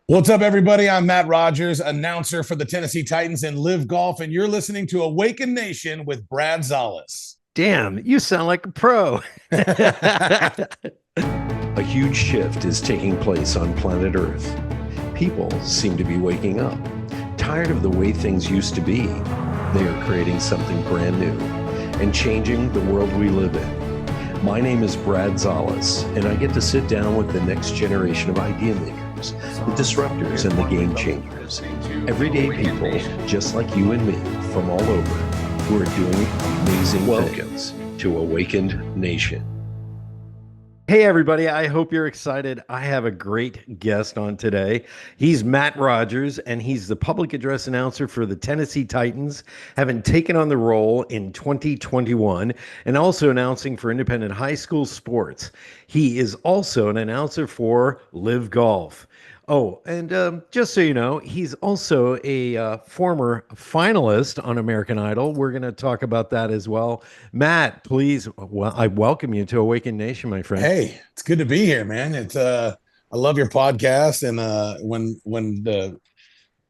What's up, everybody? I'm Matt Rogers, announcer for the Tennessee Titans and LIV Golf, and you're listening to Awaken Nation with Brad Zales. Damn, you sound like a pro. A huge shift is taking place on planet Earth. People seem to be waking up. Tired of the way things used to be, they are creating something brand new and changing the world we live in. My name is Brad Zales, and I get to sit down with the next generation of idea makers, the disruptors, and the game changers. Everyday people just like you and me from all over who are doing amazing things to Awakened Nation. Hey, everybody. I hope you're excited. I have a great guest on today. He's Matt Rogers, and he's the public address announcer for the Tennessee Titans, having taken on the role in 2021 and also announcing for independent high school sports. He is also an announcer for LIV Golf. Oh, and just so you know, he's also a former finalist on American Idol. We're going to talk about that as well. Matt, please, I welcome you to Awaken Nation, my friend. Hey, it's good to be here, man. I love your podcast, and when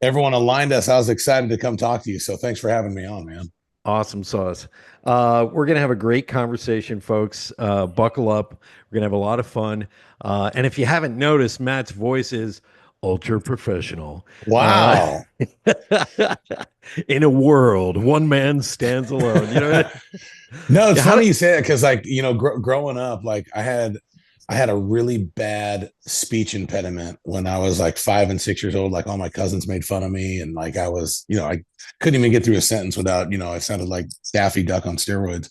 everyone aligned us, I was excited to come talk to you. So thanks for having me on, man. Awesome sauce. We're going to have a great conversation, folks. Buckle up. We're going to have a lot of fun. And if you haven't noticed, Matt's voice is ultra professional. Wow. In a world, one man stands alone. You know. No, it's funny you say that because, growing up, I had a really bad speech impediment when I was like 5 and 6 years old. Like all my cousins made fun of me, and I couldn't even get through a sentence without, I sounded like Daffy Duck on steroids.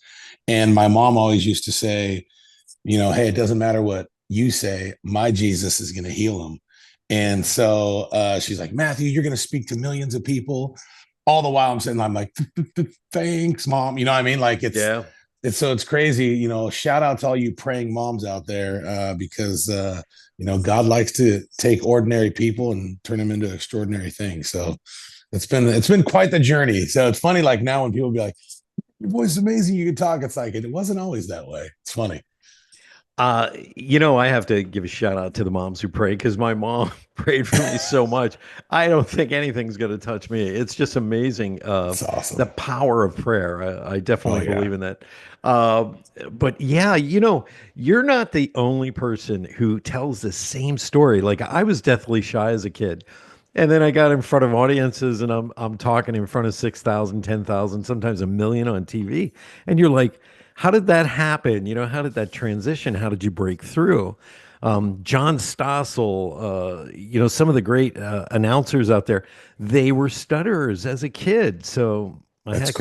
And my mom always used to say, hey, it doesn't matter what you say, my Jesus is going to heal him. And so she's like, Matthew, you're going to speak to millions of people. All the while I'm like, thanks, mom. You know what I mean? It's crazy. Shout out to all you praying moms out there because, God likes to take ordinary people and turn them into extraordinary things. So it's been quite the journey. So it's funny, like now when people be like, your voice is amazing, you can talk. It's like, it wasn't always that way. It's funny. I have to give a shout out to the moms who prayed because my mom prayed for me so much. I don't think anything's going to touch me. It's just amazing. That's awesome. The power of prayer. I definitely believe in that. But yeah, you're not the only person who tells the same story. Like I was deathly shy as a kid. And then I got in front of audiences and I'm talking in front of 6,000, 10,000, sometimes a million on TV. And you're like, how did that happen? How did that transition? How did you break through? John Stossel, some of the great announcers out there, they were stutterers as a kid. So my hat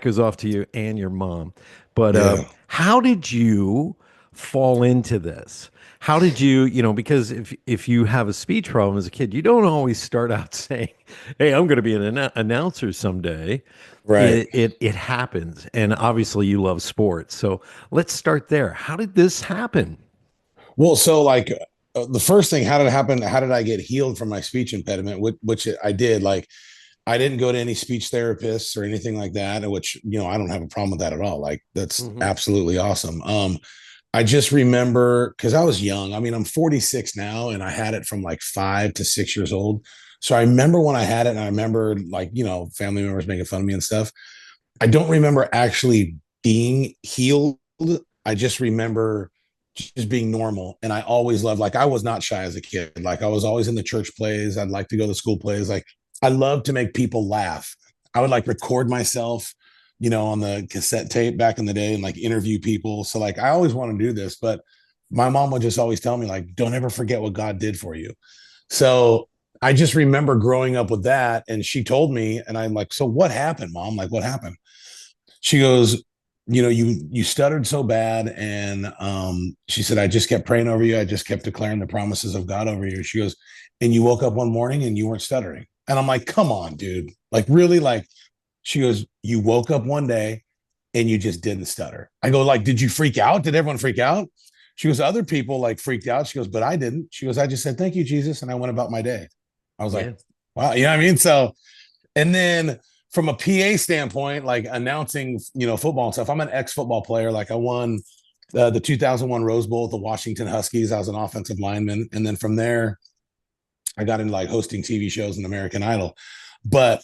goes off to you and your mom. But how did you fall into this? How did you, because if you have a speech problem as a kid, you don't always start out saying, hey, I'm going to be an announcer someday. Right. It happens. And obviously you love sports. So let's start there. How did this happen? Well, so the first thing, how did it happen? How did I get healed from my speech impediment? Which I did. Like, I didn't go to any speech therapists or anything like that, which, I don't have a problem with that at all. Like, that's absolutely awesome. I just remember because I was young. I mean, I'm 46 now, and I had it from like 5 to 6 years old. So I remember when I had it, and I remember family members making fun of me and stuff. I don't remember actually being healed. I just remember just being normal. And I always loved, I was not shy as a kid. Like I was always in the church plays. I'd like to go to school plays. Like I love to make people laugh. I would record myself, on the cassette tape back in the day and interview people. So I always want to do this, but my mom would just always tell me don't ever forget what God did for you. So I just remember growing up with that. And she told me, and I'm like, so what happened, Mom? What happened? She goes, you stuttered so bad. And she said, I just kept praying over you. I just kept declaring the promises of God over you. She goes, and you woke up one morning and you weren't stuttering. And I'm like, come on, dude. Really? She goes, you woke up one day and you just didn't stutter. I go, did you freak out? Did everyone freak out? She goes, other people freaked out. She goes, but I didn't. She goes, I just said, thank you, Jesus. And I went about my day. I was like, wow. You know what I mean? So, and then from a PA standpoint, announcing, football and stuff, I'm an ex-football player. I won the 2001 Rose Bowl with the Washington Huskies. I was an offensive lineman. And then from there, I got into like hosting TV shows and American Idol. But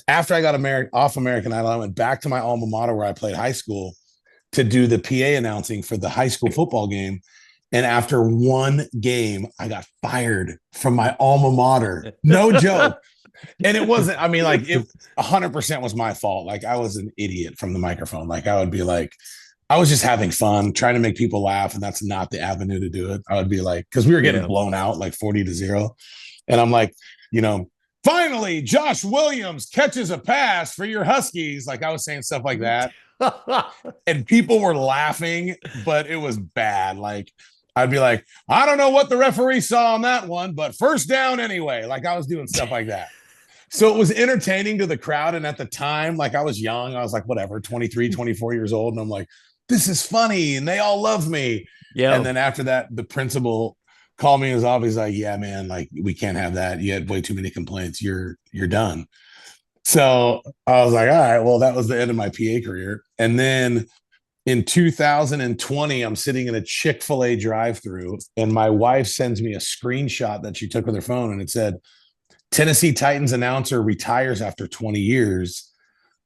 after I got off American Idol, I went back to my alma mater where I played high school to do the PA announcing for the high school football game. And after one game, I got fired from my alma mater. No joke. And it wasn't, I mean, like, it 100% was my fault. Like, I was an idiot from the microphone. Like, I would be like, I was just having fun, trying to make people laugh. And that's not the avenue to do it. I would be like, because we were getting blown out like 40-0. And I'm like, you know, finally, Josh Williams catches a pass for your Huskies. Like, I was saying stuff like that. And people were laughing, but it was bad. Like, I'd be like, I don't know what the referee saw on that one, but first down anyway. Like, I was doing stuff like that. So it was entertaining to the crowd. And at the time, like, I was young. I was like, whatever, 23, 24 years old. And I'm like, this is funny. And they all love me. Yeah. And then after that, the principal called me in his office. He's like, yeah, man, like, we can't have that. You had way too many complaints. You're done. So I was like, all right, well, that was the end of my PA career. And then in 2020, I'm sitting in a Chick-fil-A drive-through, and my wife sends me a screenshot that she took with her phone, and it said, Tennessee Titans announcer retires after 20 years,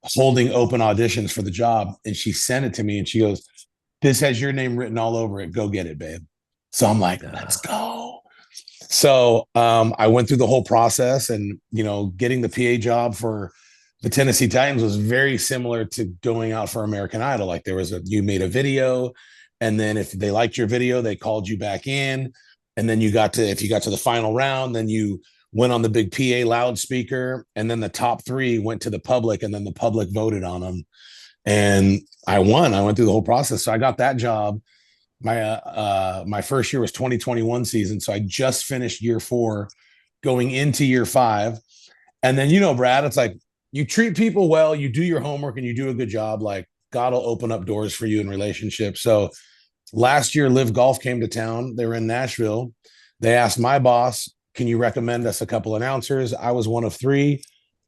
holding open auditions for the job. And she sent it to me, and she goes, this has your name written all over it. Go get it, babe. So I'm like, let's go. So I went through the whole process, and, you know, getting the PA job for the Tennessee Titans was very similar to going out for American Idol. Like, you made a video, and then if they liked your video, they called you back in. And then if you got to the final round, then you went on the big PA loudspeaker, and then the top 3 went to the public, and then the public voted on them. And I won. I went through the whole process. So I got that job. My first year was 2021 season. So I just finished year 4 going into year 5. And then, you know, Brad, it's like, you treat people well, you do your homework, and you do a good job. Like, God will open up doors for you in relationships. So last year, LIV Golf came to town. They were in Nashville. They asked my boss, can you recommend us a couple announcers? I was one of 3.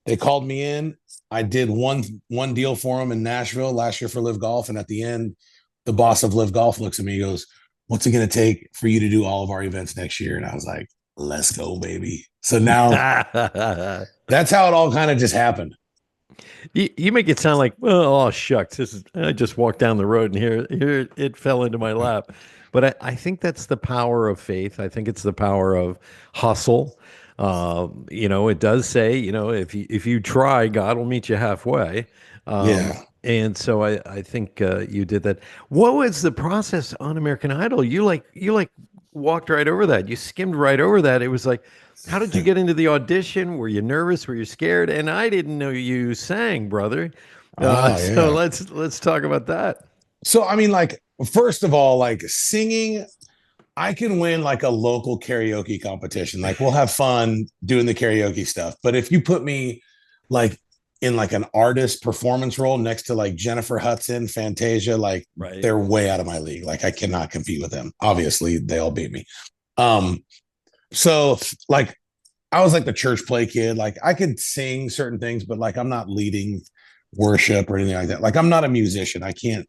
They called me in. I did one deal for them in Nashville last year for LIV Golf. And at the end, the boss of LIV Golf looks at me, he goes, what's it going to take for you to do all of our events next year? And I was like, let's go, baby. So now that's how it all kind of just happened. You make it sound like, well, oh shucks, I just walked down the road and here it fell into my lap. But I think that's the power of faith. I think it's the power of hustle. You know, it does say, you know, if you try, God will meet you halfway. And so I think you did that. What was the process on American Idol? You walked right over that. You skimmed right over that. It was like, how did you get into the audition? Were you nervous? Were you scared? And I didn't know you sang, brother. So let's talk about that. So, I mean, like, first of all, like, singing, I can win like a local karaoke competition. Like, we'll have fun doing the karaoke stuff. But if you put me like in like an artist performance role next to like Jennifer Hudson, Fantasia, like, they're way out of my league. Like, I cannot compete with them. Obviously, they all beat me. So like, I was like the church play kid. Like, I could sing certain things, but like, I'm not leading worship or anything like that. Like, I'm not a musician. I can't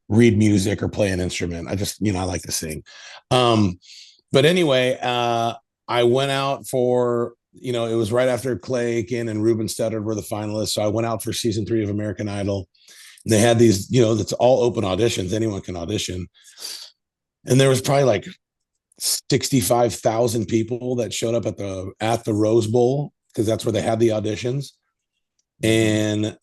read music or play an instrument. I just, you know, I like to sing. But anyway, I went out for, you know, it was right after Clay Aiken and Ruben Studdard were the finalists. So I went out for season 3 of American Idol. And they had these, you know, that's all open auditions. Anyone can audition. And there was probably like 65,000 people that showed up at the Rose Bowl, because that's where they had the auditions. And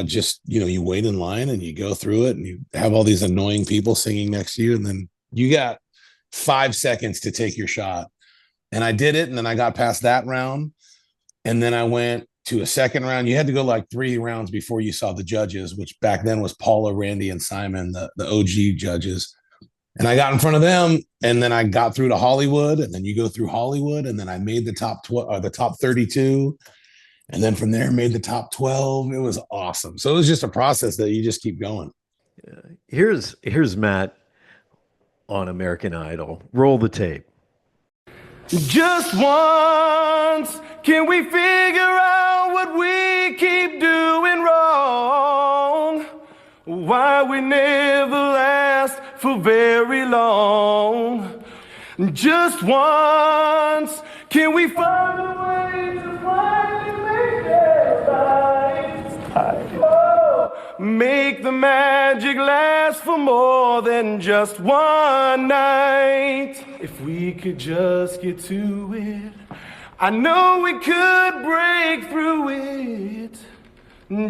just, you know, you wait in line and you go through it, and you have all these annoying people singing next to you, and then you got 5 seconds to take your shot. And I did it, and then I got past that round, and then I went to a second round. You had to go like 3 rounds before you saw the judges, which back then was Paula, Randy, and Simon, the OG judges. And I got in front of them, and then I got through to Hollywood, and then you go through Hollywood, and then I made the top 32, and then from there made the top 12. It was awesome. So it was just a process that you just keep going. Here's Matt on American Idol. Roll the tape. Just once, can we figure out what we keep doing wrong? Why we never last for very long? Just once, Can we find a way to finally make it right? Oh, make the magic last for more than just one night. If we could just get to it, I know we could break through it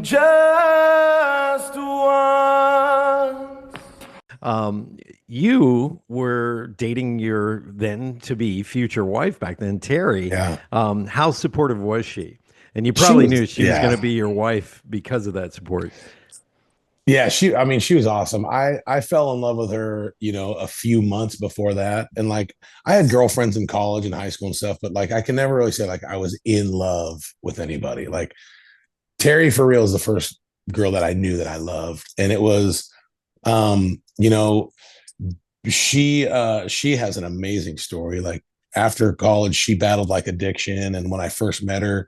just once. You were dating your then to be future wife back then, Terry. Yeah. How supportive was she? And you probably knew she was yeah. going to be your wife because of that support. Yeah, she was awesome. I fell in love with her, a few months before that. And like I had girlfriends in college and high school and stuff, but like I can never really say like I was in love with anybody. Like Terry for real is the first girl that I knew that I loved. And it was she has an amazing story. Like after college, she battled like addiction. And when I first met her,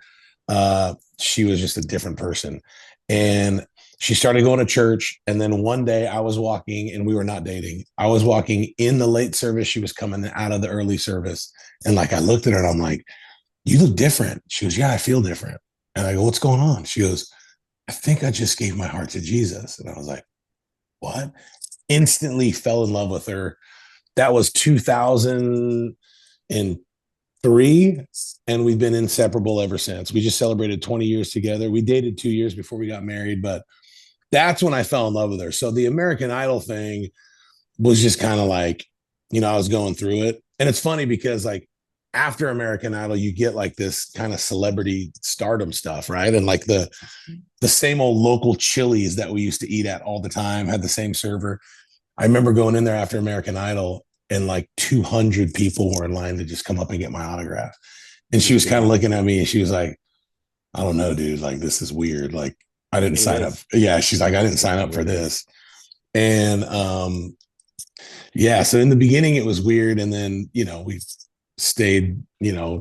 she was just a different person. And she started going to church. And then one day I was walking, and we were not dating. I was walking in the late service. She was coming out of the early service. And like, I looked at her and I'm like, you look different. She goes, yeah, I feel different. And I go, what's going on? She goes, I think I just gave my heart to Jesus. And I was like, what? Instantly fell in love with her. That was 2003, and we've been inseparable ever since. We just celebrated 20 years together. We dated 2 years before we got married, but that's when I fell in love with her. So the American Idol thing was just kind of like, I was going through it. And it's funny because like after American Idol, you get like this kind of celebrity stardom stuff, right? And like the same old local Chili's that we used to eat at all the time had the same server. I remember going in there after American Idol, and like 200 people were in line to just come up and get my autograph. And she was kind of looking at me and she was like, I don't know, dude, like this is weird. Like I didn't sign up. Yeah. She's like, I didn't sign up for this. And so in the beginning it was weird. And then, we stayed,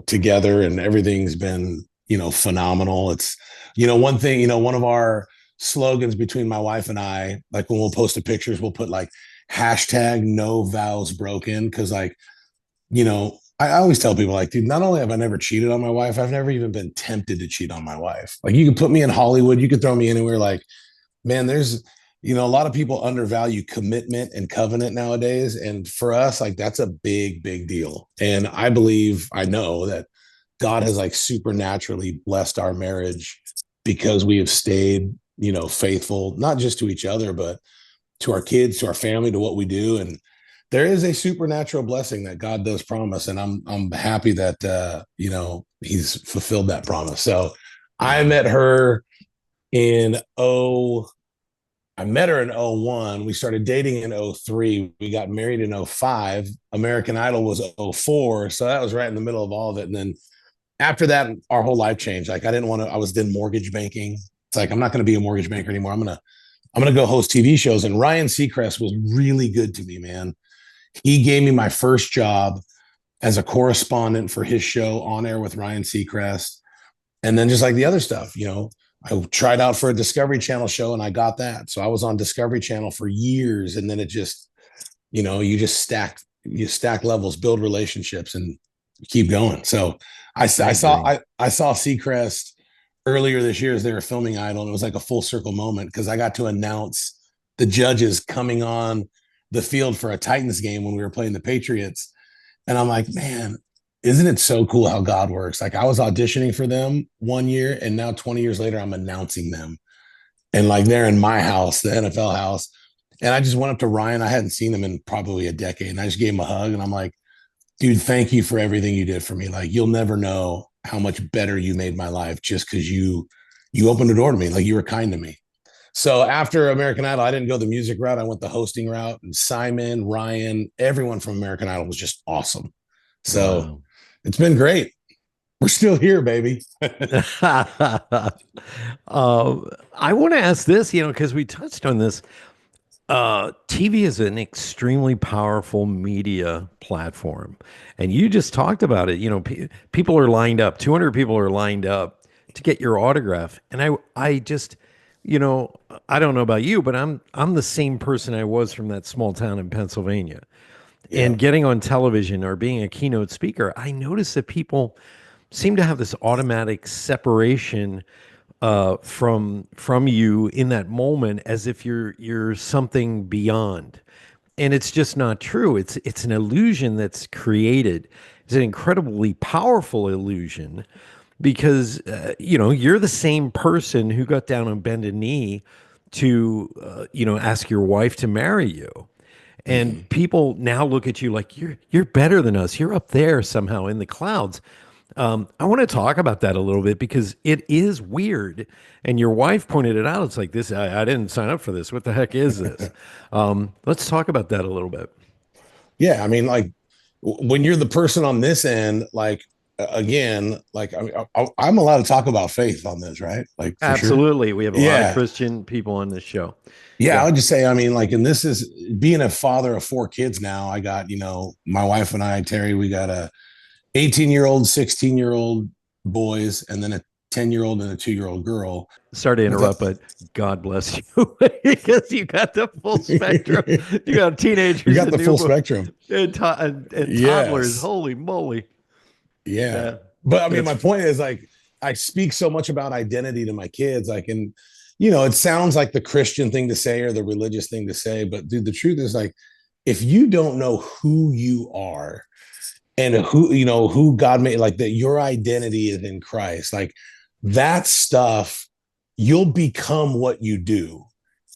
together, and everything's been, phenomenal. It's, one thing, one of our slogans between my wife and I, like when we'll post the pictures, we'll put like hashtag no vows broken. Cause like, I always tell people like, dude, not only have I never cheated on my wife, I've never even been tempted to cheat on my wife. Like you can put me in Hollywood, you can throw me anywhere. Like, man, there's, a lot of people undervalue commitment and covenant nowadays. And for us, like that's a big, big deal. And I know that God has like supernaturally blessed our marriage because we have stayed, faithful, not just to each other, but to our kids, to our family, to what we do. And there is a supernatural blessing that God does promise. And I'm happy that, he's fulfilled that promise. So I met her in 01. We started dating in 03. We got married in 05. American Idol was 04. So that was right in the middle of all of it. And then after that, our whole life changed. Like I was in mortgage banking. It's like, I'm not going to be a mortgage banker anymore. I'm going to go host TV shows. And Ryan Seacrest was really good to me, man. He gave me my first job as a correspondent for his show On Air with Ryan Seacrest. And then just like the other stuff, I tried out for a Discovery Channel show and I got that. So I was on Discovery Channel for years. And then it just, you stack levels, build relationships, and keep going. So I saw Seacrest earlier this year as they were filming Idol, and it was like a full circle moment because I got to announce the judges coming on the field for a Titans game when we were playing the Patriots. And I'm like, man, isn't it so cool how God works? Like I was auditioning for them one year, and now 20 years later, I'm announcing them. And like they're in my house, the NFL house. And I just went up to Ryan. I hadn't seen him in probably a decade. And I just gave him a hug. And I'm like, dude, thank you for everything you did for me. Like you'll never know how much better you made my life just because you opened the door to me. Like you were kind to me. So after American Idol, I didn't go the music route. I went the hosting route, and Simon, Ryan, everyone from American Idol was just awesome. So It's been great. We're still here, baby. I want to ask this, because we touched on this. TV is an extremely powerful media platform, and you just talked about it. People are lined up. 200 people are lined up to get your autograph, and I just, I don't know about you, but I'm the same person I was from that small town in Pennsylvania. And getting on television or being a keynote speaker, I notice that people seem to have this automatic separation from you in that moment, as if you're something beyond. And it's just not true. It's an illusion that's created. It's an incredibly powerful illusion, because you're the same person who got down on bended knee to ask your wife to marry you. And people now look at you like you're better than us. You're up there somehow in the clouds. I want to talk about that a little bit, because it is weird. And your wife pointed it out. It's like, this, I didn't sign up for this. What the heck is this? Let's talk about that a little bit. Yeah. I mean, like, when you're the person on this end, like, again, like, I'm allowed to talk about faith on this, right? Like, absolutely. Sure. We have a lot of Christian people on this show. Yeah, I would just say, I mean, like, and this is being a father of 4 kids now. I got, my wife and I, Terry, we got a 18-year-old, 16-year-old boys, and then a 10-year-old and a 2-year-old girl. Sorry to interrupt, but God bless you, because you got the full spectrum. You got teenagers. You got the full spectrum. And toddlers. Holy moly. Yeah. But I mean, my point is, like, I speak so much about identity to my kids, like, and it sounds like the Christian thing to say or the religious thing to say, but dude, the truth is, like, if you don't know who you are and who God made, like, that your identity is in Christ, like, that stuff, you'll become what you do.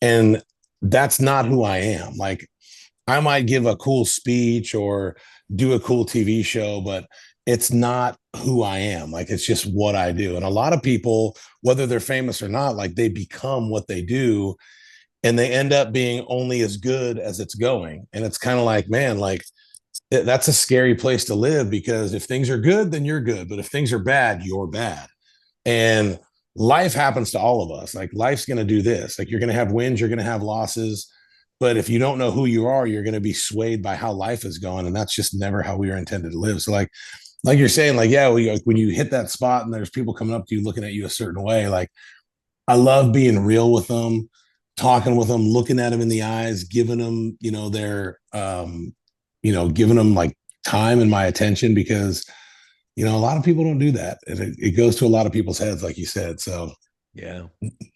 And that's not who I am. Like, I might give a cool speech or do a cool TV show, but it's not who I am. Like, it's just what I do. And a lot of people, whether they're famous or not, like, they become what they do, and they end up being only as good as it's going. And it's kind of like, man, like, that's a scary place to live, because if things are good, then you're good. But if things are bad, you're bad. And life happens to all of us. Like, life's going to do this. Like, you're going to have wins, you're going to have losses. But if you don't know who you are, you're going to be swayed by how life is going. And that's just never how we were intended to live. So like you're saying, like, yeah, when you hit that spot and there's people coming up to you, looking at you a certain way, like, I love being real with them, talking with them, looking at them in the eyes, giving them, their, giving them, like, time and my attention, because, a lot of people don't do that. And it goes to a lot of people's heads, like you said. So yeah,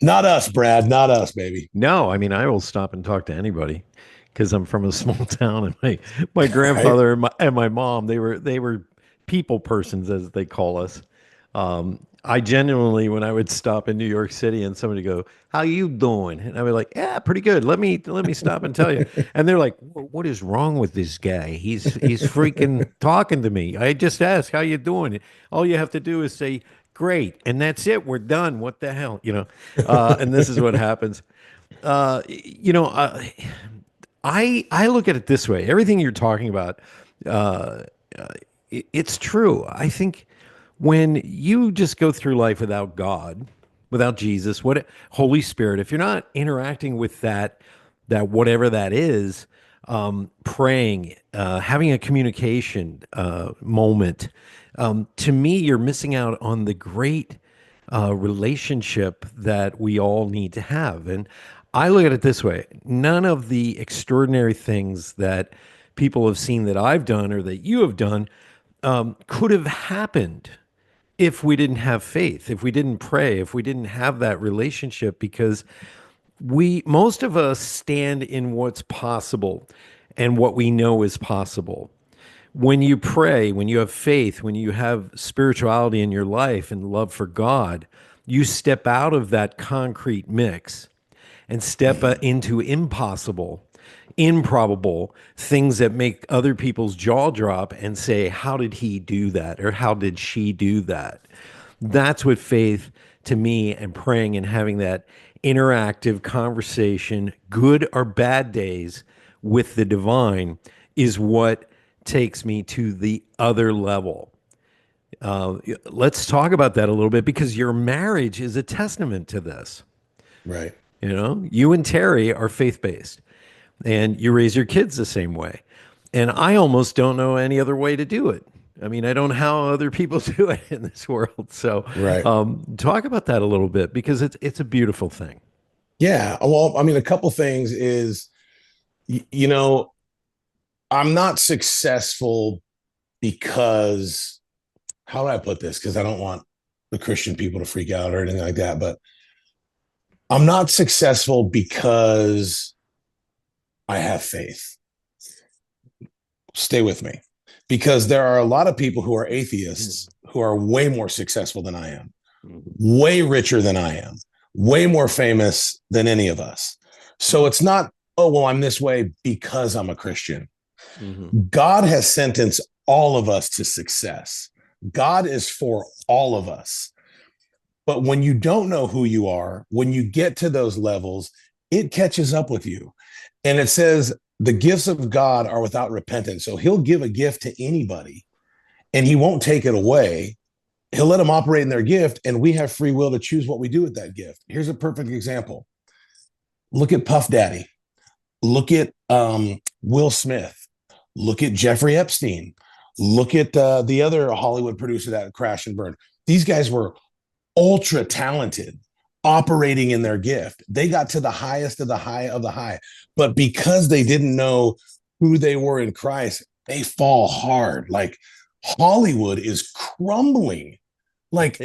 not us, Brad, not us, baby. No, I mean, I will stop and talk to anybody, because I'm from a small town, and my grandfather and my mom, they were people persons, as they call us. I genuinely, when I would stop in New York City and somebody go, "How you doing?" and I would like, "Yeah, pretty good. Let me stop and tell you." And they're like, "What is wrong with this guy? He's freaking talking to me. I just asked, how you doing? All you have to do is say, great, and that's it. We're done. What the hell, And this is what happens. I look at it this way. Everything you're talking about, it's true. I think when you just go through life without God, without Jesus, Holy Spirit, if you're not interacting with that whatever that is, praying, having a communication moment, to me, you're missing out on the great relationship that we all need to have. And I look at it this way: none of the extraordinary things that people have seen that I've done or that you have done could have happened if we didn't have faith, if we didn't pray, if we didn't have that relationship, because most of us stand in what's possible and what we know is possible. When you pray, when you have faith, when you have spirituality in your life and love for God, you step out of that concrete mix and step into impossible, improbable things that make other people's jaw drop and say, how did he do that? Or how did she do that? That's what faith, to me, and praying and having that interactive conversation, good or bad days with the divine, is what takes me to the other level. Let's talk about that a little bit, because your marriage is a testament to this. Right. You and Terry are faith-based, and you raise your kids the same way. And I almost don't know any other way to do it. I mean, I don't know how other people do it in this world. So right. Talk about that a little bit, because it's a beautiful thing. Yeah. Well, I mean, a couple things is, I'm not successful because, how do I put this? Because I don't want the Christian people to freak out or anything like that. But I'm not successful because I have faith. Stay with me. Because there are a lot of people who are atheists who are way more successful than I am, way richer than I am, way more famous than any of us. So it's not, oh, well, I'm this way because I'm a Christian. God has sentenced all of us to success. God is for all of us. But when you don't know who you are, when you get to those levels, it catches up with you. And it says the gifts of God are without repentance. So he'll give a gift to anybody and he won't take it away. He'll let them operate in their gift, and we have free will to choose what we do with that gift. Here's a perfect example. Look at Puff Daddy. Look at Will Smith. Look at Jeffrey Epstein. Look at the other Hollywood producer that crashed and burned. These guys were ultra talented, operating in their gift. They got to the highest of the high of the high. But because they didn't know who they were in Christ, they fall hard. Like Hollywood is crumbling. Like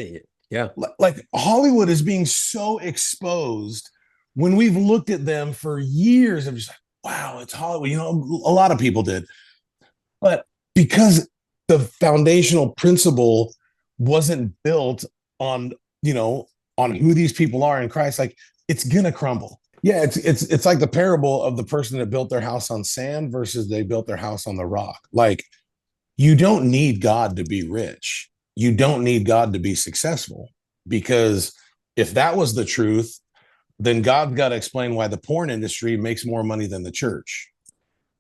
Hollywood is being so exposed when we've looked at them for years of just like, wow, it's Hollywood. You know, a lot of people did. But because the foundational principle wasn't built on, you know, on who these people are in Christ, like it's gonna crumble. Yeah, it's like the parable of the person that built their house on sand versus they built their house on the rock. Like, you don't need God to be rich. You don't need God to be successful, because if that was the truth, then God's got to explain why the porn industry makes more money than the church.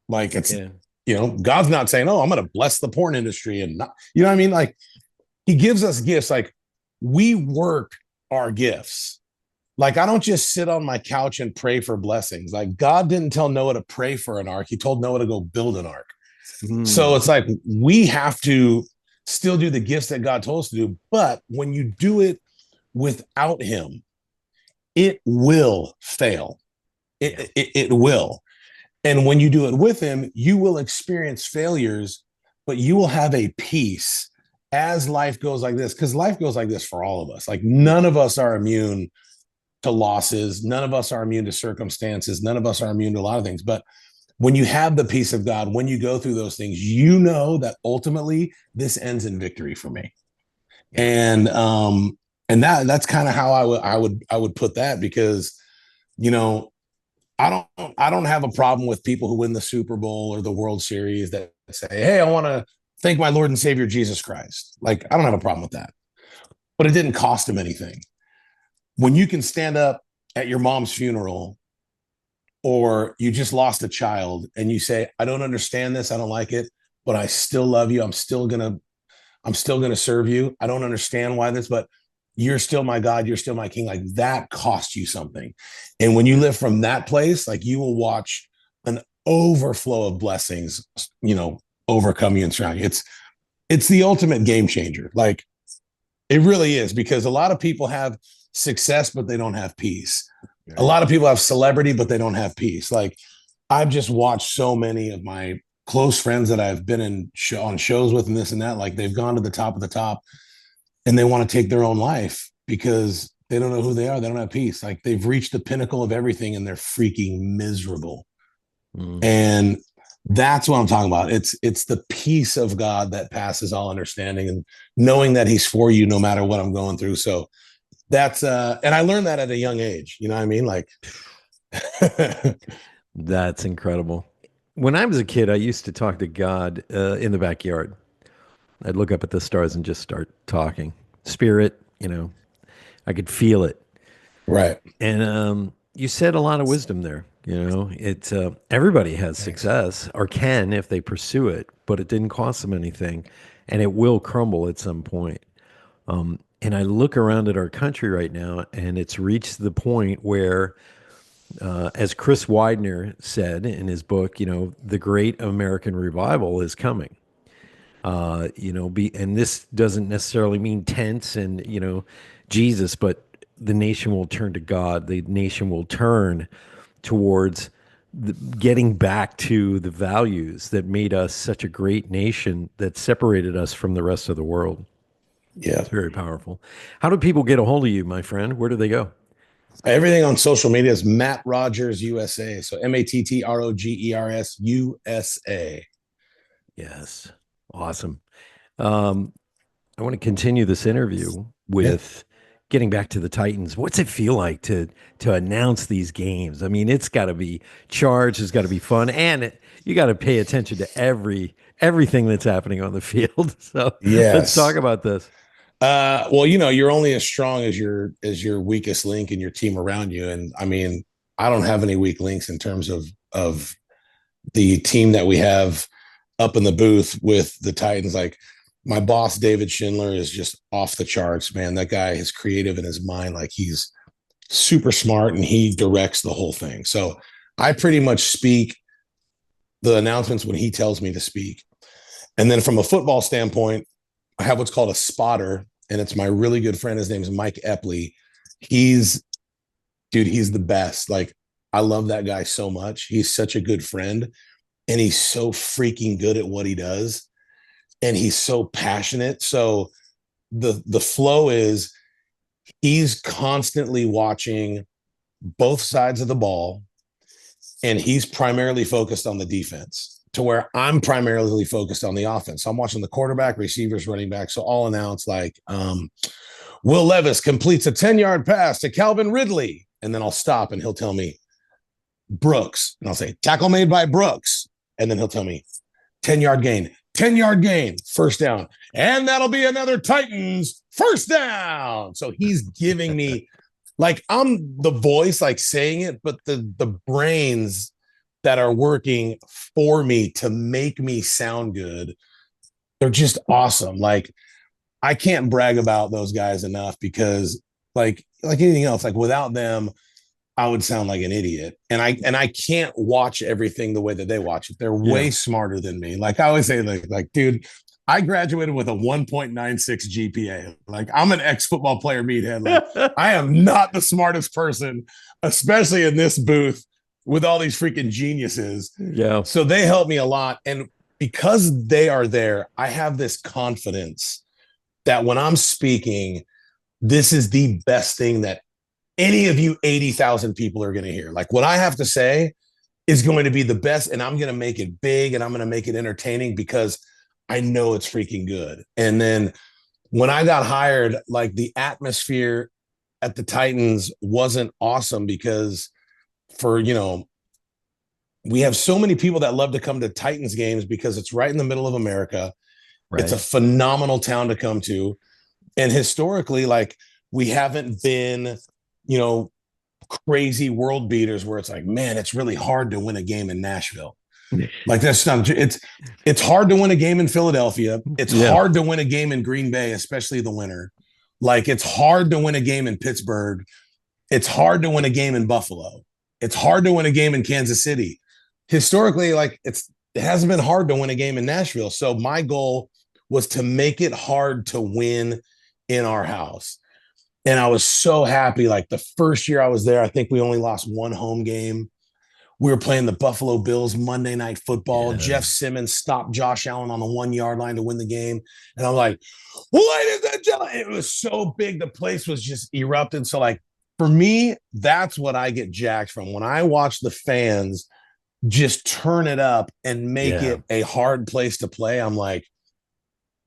Like, it's, you know, God's not saying, oh, I'm going to bless the porn industry and not, you know what I mean? Like, he gives us gifts. Like, we work our gifts. Like, I don't just sit on my couch and pray for blessings. Like, God didn't tell Noah to pray for an ark. He told Noah to go build an ark. So it's like, we have to still do the gifts that God told us to do. But when you do it without him, it will fail. It will. And when you do it with him, you will experience failures, but you will have a peace as life goes like this, because life goes like this for all of us. Like, none of us are immune to losses. None of us are immune to circumstances. None of us are immune to a lot of things. But when you have the peace of God, when you go through those things, you know that ultimately this ends in victory for me. And that's kind of how I would put that, because, you know, I don't have a problem with people who win the Super Bowl or the World Series that say, hey, I want to thank my Lord and Savior Jesus Christ. Like, I don't have a problem with that, but it didn't cost him anything. When you can stand up at your mom's funeral, or you just lost a child, and you say, I don't understand this, I don't like it, but I still love you. I'm still gonna serve you. I don't understand why this, but you're still my God, you're still my King. Like, that cost you something. And when you live from that place, like, you will watch an overflow of blessings, you know, overcome you and surround you. It's the ultimate game changer. Like, it really is, because a lot of people have success, but they don't have peace. A lot of people have celebrity, but they don't have peace. Like, I've just watched so many of my close friends that I've been on shows with and this and that, like, they've gone to the top of the top and they want to take their own life because they don't know who they are. They don't have peace. Like, they've reached the pinnacle of everything and they're freaking miserable. And that's what I'm talking about. It's the peace of God that passes all understanding, and knowing that he's for you no matter what I'm going through. So that's and I learned that at a young age. You know what I mean? Like, that's incredible. When I was a kid, I used to talk to God in the backyard. I'd look up at the stars and just start talking. Spirit, you know, I could feel it. Right. And you said a lot of wisdom there. You know, it's everybody has success, or can if they pursue it, but it didn't cost them anything, and it will crumble at some point. And I look around at our country right now, and it's reached the point where, as Chris Widener said in his book, you know, the great American revival is coming. You know, and this doesn't necessarily mean tents and, you know, Jesus, but the nation will turn to God. The nation will turn towards getting back to the values that made us such a great nation that separated us from the rest of the world. Yeah. It's very powerful. How do people get a hold of you, my friend? Where do they go? Everything on social media is Matt Rogers USA. So Mattrogers USA. Yes. Awesome. I want to continue this interview with getting back to the Titans. What's it feel like to announce these games? I mean, it's got to be charged. It's got to be fun, and you got to pay attention to everything that's happening on the field. So let's talk about this. Well, you're only as strong as your weakest link in your team around you, and I mean, I don't have any weak links in terms of the team that we have up in the booth with the Titans. Like, my boss, David Schindler, is just off the charts, man. That guy is creative in his mind. Like, he's super smart and he directs the whole thing. So I pretty much speak the announcements when he tells me to speak. And then from a football standpoint, I have what's called a spotter, and it's my really good friend. His name is Mike Epley. He's the best. Like, I love that guy so much. He's such a good friend, and he's so freaking good at what he does. And he's so passionate. So the flow is, he's constantly watching both sides of the ball, and he's primarily focused on the defense, to where I'm primarily focused on the offense. So I'm watching the quarterback, receivers, running back. So I'll announce like, Will Levis completes a 10-yard pass to Calvin Ridley. And then I'll stop and he'll tell me Brooks. And I'll say, tackle made by Brooks. And then he'll tell me 10-yard gain. 10-yard gain, first down. And that'll be another Titans first down. So he's giving me, like, I'm the voice, like, saying it, but the brains that are working for me to make me sound good, they're just awesome. Like, I can't brag about those guys enough, because like anything else, like, without them, I would sound like an idiot. And I can't watch everything the way that they watch it. They're way smarter than me. Like, I always say, like, dude, I graduated with a 1.96 GPA. Like, I'm an ex-football player meathead. Like, I am not the smartest person, especially in this booth with all these freaking geniuses. Yeah. So they help me a lot. And because they are there, I have this confidence that when I'm speaking, this is the best thing that any of you 80,000 people are going to hear. Like, what I have to say is going to be the best, and I'm going to make it big, and I'm going to make it entertaining, because I know it's freaking good. And then when I got hired, like, the atmosphere at the Titans wasn't awesome, because we have so many people that love to come to Titans games because it's right in the middle of America. Right. It's a phenomenal town to come to. And historically, like, we haven't been, crazy world beaters where it's like, man, it's really hard to win a game in Nashville. Like, that's not, it's hard to win a game in Philadelphia. It's hard to win a game in Green Bay, especially the winter. Like, it's hard to win a game in Pittsburgh. It's hard to win a game in Buffalo. It's hard to win a game in Kansas City. Historically, like, it hasn't been hard to win a game in Nashville. So my goal was to make it hard to win in our house. And I was so happy. Like, the first year I was there, I think we only lost one home game. We were playing the Buffalo Bills Monday Night Football. Yeah. Jeff Simmons stopped Josh Allen on the 1-yard line to win the game. And I'm like, ladies and gentlemen, it was so big. The place was just erupting. So, like, for me, that's what I get jacked from. When I watch the fans just turn it up and make it a hard place to play, I'm like,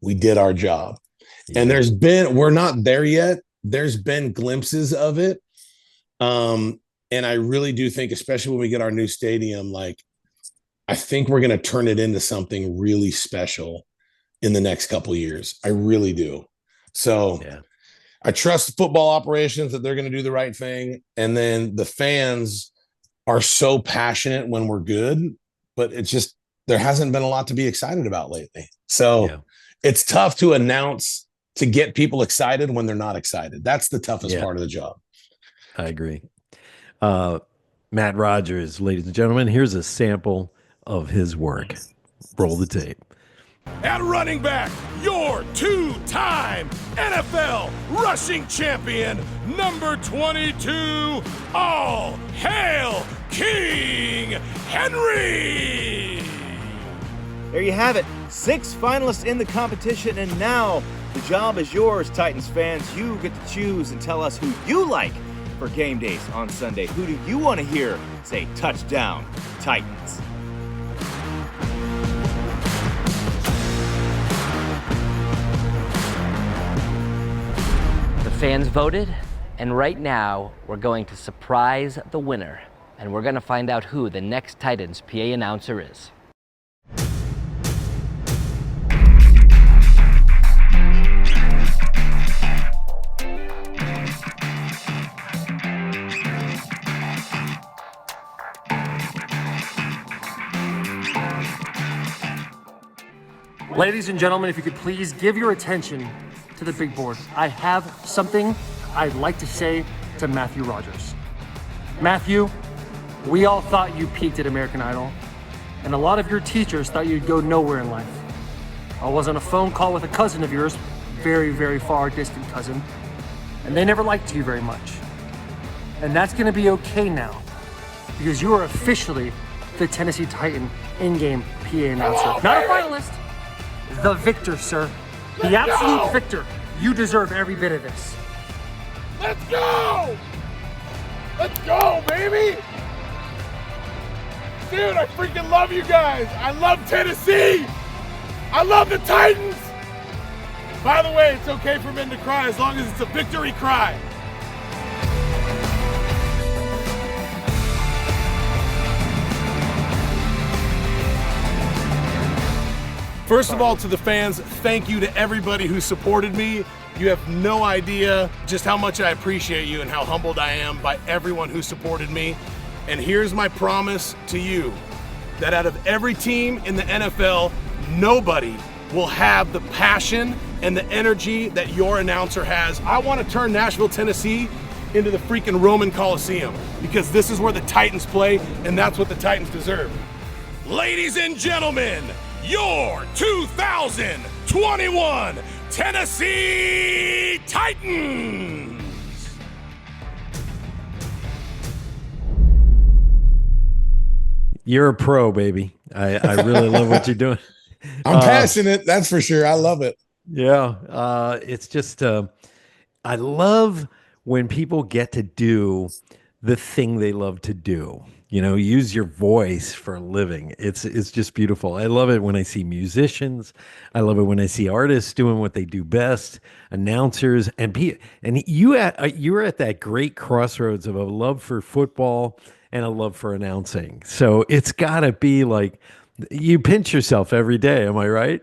we did our job. Yeah. And we're not there yet. There's been glimpses of it. And I really do think, especially when we get our new stadium, like, I think we're going to turn it into something really special in the next couple of years. I really do. So I trust football operations that they're going to do the right thing. And then the fans are so passionate when we're good, but it's just, there hasn't been a lot to be excited about lately. So it's tough to announce, to get people excited when they're not excited. That's the toughest part of the job. I agree. Matt Rogers, ladies and gentlemen, here's a sample of his work. Roll the tape. At running back, your two-time NFL rushing champion, number 22, all hail King Henry. There you have it. 6 finalists in the competition, and now the job is yours, Titans fans. You get to choose and tell us who you like for game days on Sunday. Who do you want to hear say touchdown, Titans? The fans voted, and right now we're going to surprise the winner, and we're going to find out who the next Titans PA announcer is. Ladies and gentlemen, if you could please give your attention to the big board. I have something I'd like to say to Matthew Rogers. Matthew, we all thought you peaked at American Idol, and a lot of your teachers thought you'd go nowhere in life. I was on a phone call with a cousin of yours, very, very far distant cousin, and they never liked you very much. And that's gonna be okay now, because you are officially the Tennessee Titan in-game PA announcer. Not a finalist, the victor, sir. The absolute victor. You deserve every bit of this. Let's go! Let's go, baby! Dude, I freaking love you guys. I love Tennessee. I love the Titans. By the way, it's okay for men to cry as long as it's a victory cry. First of all, to the fans, thank you to everybody who supported me. You have no idea just how much I appreciate you and how humbled I am by everyone who supported me. And here's my promise to you, that out of every team in the NFL, nobody will have the passion and the energy that your announcer has. I want to turn Nashville, Tennessee into the freaking Roman Coliseum, because this is where the Titans play, and that's what the Titans deserve. Ladies and gentlemen, your 2021 Tennessee Titans! You're a pro, baby. I really love what you're doing. I'm passionate, that's for sure. I love it. Yeah. It's just, I love when people get to do the thing they love to do. You know, use your voice for a living. It's just beautiful. I love it when I see musicians. I love it when I see artists doing what they do best, announcers, and you're at that great crossroads of a love for football and a love for announcing. So it's got to be like you pinch yourself every day. Am I right?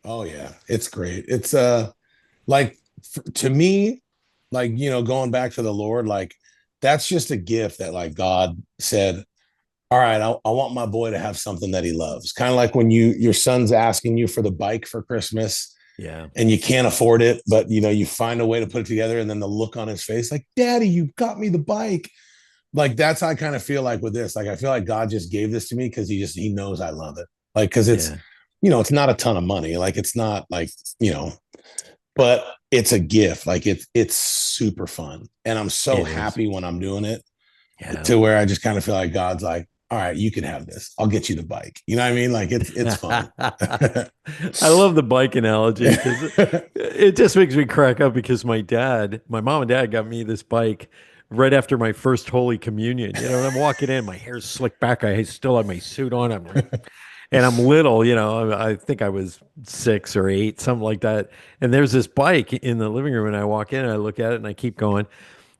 Oh yeah, it's great. It's like to me, like, you know, going back to the Lord, like that's just a gift that like God said, all right, I want my boy to have something that he loves. Kind of like when your son's asking you for the bike for Christmas, yeah, and you can't afford it, but you know, you find a way to put it together, and then the look on his face, like, Daddy, you got me the bike. Like that's how I kind of feel like with this. Like I feel like God just gave this to me because he knows I love it. Like because it's you know, it's not a ton of money. Like it's not like, you know, but it's a gift. Like it's super fun. And I'm so happy when I'm doing it to where I just kind of feel like God's like, all right, you can have this. I'll get you the bike. You know what I mean? Like it's fun. I love the bike analogy because it just makes me crack up because my mom and dad got me this bike right after my first Holy Communion. You know, and I'm walking in, my hair's slicked back. I still have my suit on. And I'm little, you know, I think I was 6 or 8, something like that. And there's this bike in the living room, and I walk in and I look at it and I keep going.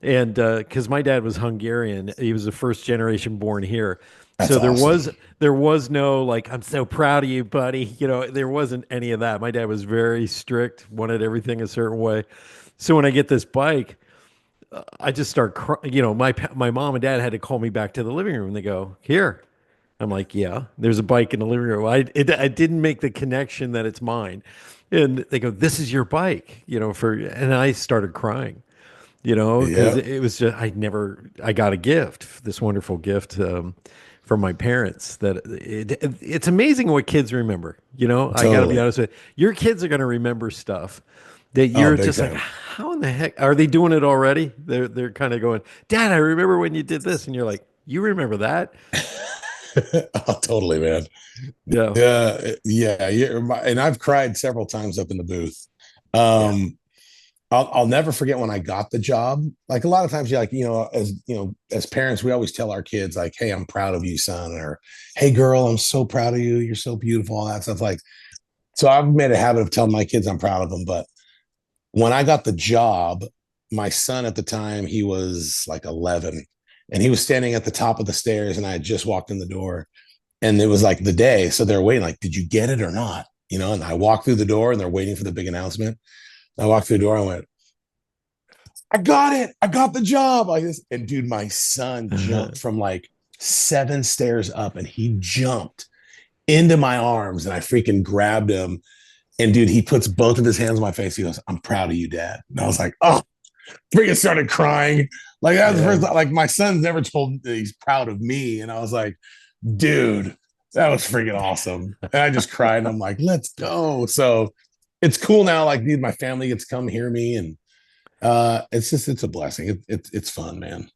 And because my dad was Hungarian, he was the first generation born here. That's so awesome. there was no like, I'm so proud of you, buddy. You know, there wasn't any of that. My dad was very strict, wanted everything a certain way. So when I get this bike, I just start crying. You know, my mom and dad had to call me back to the living room. They go, here. I'm like, yeah, there's a bike in the living room. I didn't make the connection that it's mine. And they go, this is your bike, you know, and I started crying, you know, because it was just, I got a gift, this wonderful gift from my parents that it's amazing what kids remember, you know. Totally. I got to be honest with you. Your kids are going to remember stuff that you're just like, how in the heck are they doing it already? They're kind of going, Dad, I remember when you did this. And you're like, You remember that? Oh, totally, man. Yeah. And I've cried several times up in the booth. I'll never forget when I got the job. Like a lot of times, as parents, we always tell our kids, like, "Hey, I'm proud of you, son," or "Hey, girl, I'm so proud of you. You're so beautiful." All that stuff. Like, so I've made a habit of telling my kids I'm proud of them. But when I got the job, my son at the time, he was like 11, and he was standing at the top of the stairs, and I had just walked in the door, and it was like the day, so they're waiting, like, "Did you get it or not?" And I walked through the door, and they're waiting for the big announcement. I walked through the door. I went, "I got it. I got the job." Like this. And dude, my son jumped from like 7 stairs up, and he jumped into my arms, and I freaking grabbed him. And dude, he puts both of his hands on my face. He goes, "I'm proud of you, Dad." And I was like, oh, freaking started crying. Like that was the first time, like my son's never told that he's proud of me. And I was like, dude, that was freaking awesome. And I just cried, and I'm like, let's go. So it's cool now. Like, dude, my family gets to come hear me, and it's a blessing. It's fun, man.